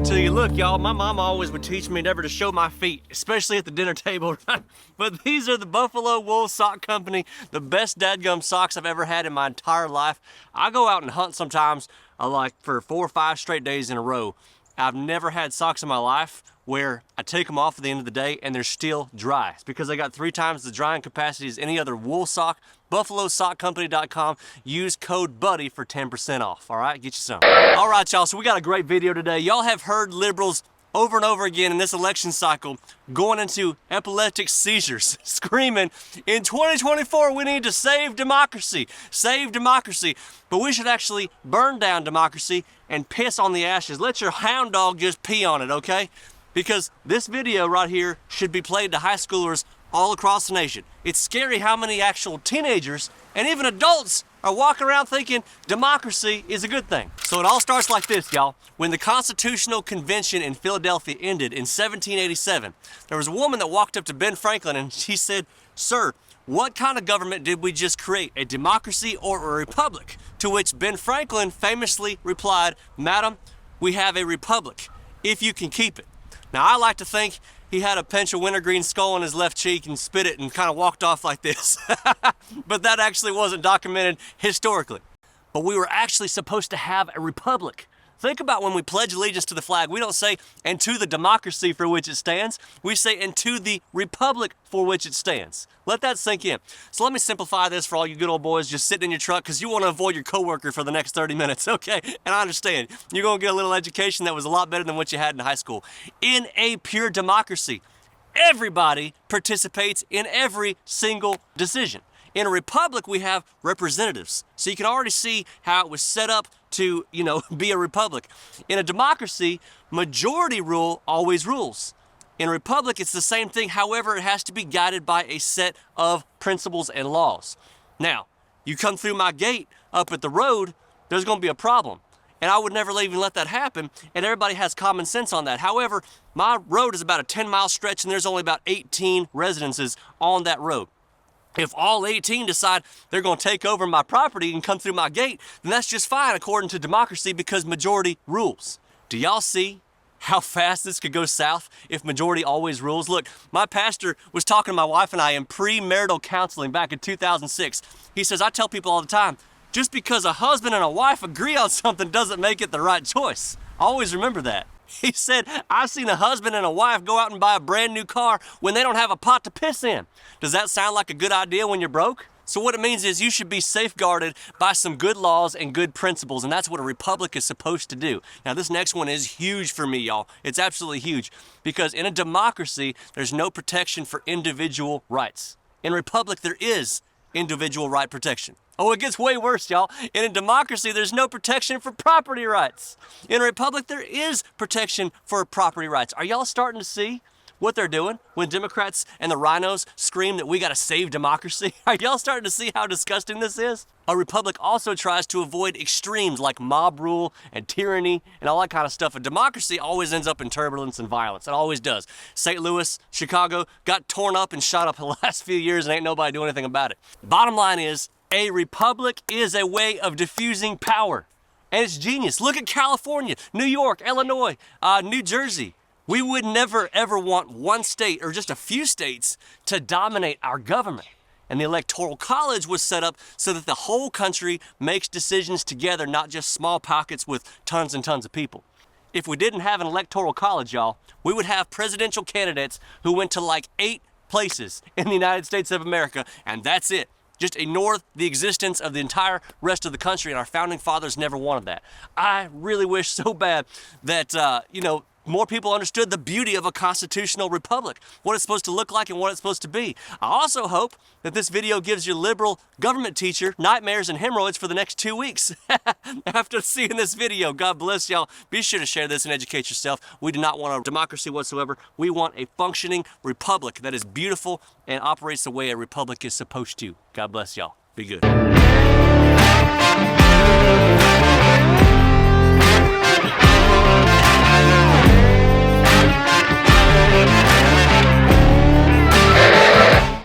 to you. Look, y'all, my mama always would teach me never to show my feet, especially at the dinner table. But these are the Buffalo Wool Sock Company, the best dadgum socks I've ever had in my entire life. I go out and hunt sometimes, like for 4 or 5 straight days in a row. I've never had socks in my life where I take them off at the end of the day and they're still dry. It's because they got 3 times the drying capacity as any other wool sock. BuffaloSockCompany.com. Use code BUDDY for 10% off. All right, get you some. All right, y'all, so we got a great video today. Y'all have heard liberals over and over again in this election cycle going into epileptic seizures, screaming, in 2024, we need to save democracy, save democracy. But we should actually burn down democracy and piss on the ashes. Let your hound dog just pee on it, okay? Because this video right here should be played to high schoolers all across the nation. It's scary how many actual teenagers and even adults are walking around thinking democracy is a good thing. So it all starts like this, y'all. When the Constitutional Convention in Philadelphia ended in 1787, there was a woman that walked up to Ben Franklin and she said, "Sir, what kind of government did we just create, a democracy or a republic?" To which Ben Franklin famously replied, "Madam, we have a republic, if you can keep it." Now, I like to think he had a pinch of wintergreen skull on his left cheek and spit it and kind of walked off like this. But that actually wasn't documented historically. But we were actually supposed to have a republic. Think about when we pledge allegiance to the flag, we don't say, "and to the democracy for which it stands." We say, "and to the republic for which it stands." Let that sink in. So let me simplify this for all you good old boys just sitting in your truck because you want to avoid your coworker for the next 30 minutes, okay? And I understand. You're going to get a little education that was a lot better than what you had in high school. In a pure democracy, everybody participates in every single decision. In a republic, we have representatives. So you can already see how it was set up to, be a republic. In a democracy, majority rule always rules. In a republic, it's the same thing. However, it has to be guided by a set of principles and laws. Now, you come through my gate up at the road, there's going to be a problem. And I would never even let that happen, and everybody has common sense on that. However, my road is about a 10-mile stretch, and there's only about 18 residences on that road. If all 18 decide they're going to take over my property and come through my gate, then that's just fine according to democracy because majority rules. Do y'all see how fast this could go south if majority always rules? Look, my pastor was talking to my wife and I in premarital counseling back in 2006. He says, I tell people all the time, just because a husband and a wife agree on something doesn't make it the right choice. Always remember that. He said, I've seen a husband and a wife go out and buy a brand new car when they don't have a pot to piss in. Does that sound like a good idea when you're broke? So what it means is you should be safeguarded by some good laws and good principles, and that's what a republic is supposed to do. Now, this next one is huge for me, y'all. It's absolutely huge because in a democracy, there's no protection for individual rights. In a republic, there is individual right protection. Oh, it gets way worse, y'all. In a democracy, there's no protection for property rights. In a republic, there is protection for property rights. Are y'all starting to see what they're doing when Democrats and the rhinos scream that we got to save democracy? Are y'all starting to see how disgusting this is? A republic also tries to avoid extremes like mob rule and tyranny and all that kind of stuff. A democracy always ends up in turbulence and violence. It always does. St. Louis, Chicago got torn up and shot up the last few years and ain't nobody doing anything about it. Bottom line is, a republic is a way of diffusing power. And it's genius. Look at California, New York, Illinois, New Jersey. We would never, ever want one state or just a few states to dominate our government. And the Electoral College was set up so that the whole country makes decisions together, not just small pockets with tons and tons of people. If we didn't have an Electoral College, y'all, we would have presidential candidates who went to like 8 places in the United States of America, and that's it. Just ignore the existence of the entire rest of the country, and our founding fathers never wanted that. I really wish so bad that, more people understood the beauty of a constitutional republic, what it's supposed to look like and what it's supposed to be. I also hope that this video gives your liberal government teacher nightmares and hemorrhoids for the next 2 weeks. After seeing this video, God bless y'all. Be sure to share this and educate yourself. We do not want a democracy whatsoever. We want a functioning republic that is beautiful and operates the way a republic is supposed to. God bless y'all. Be good.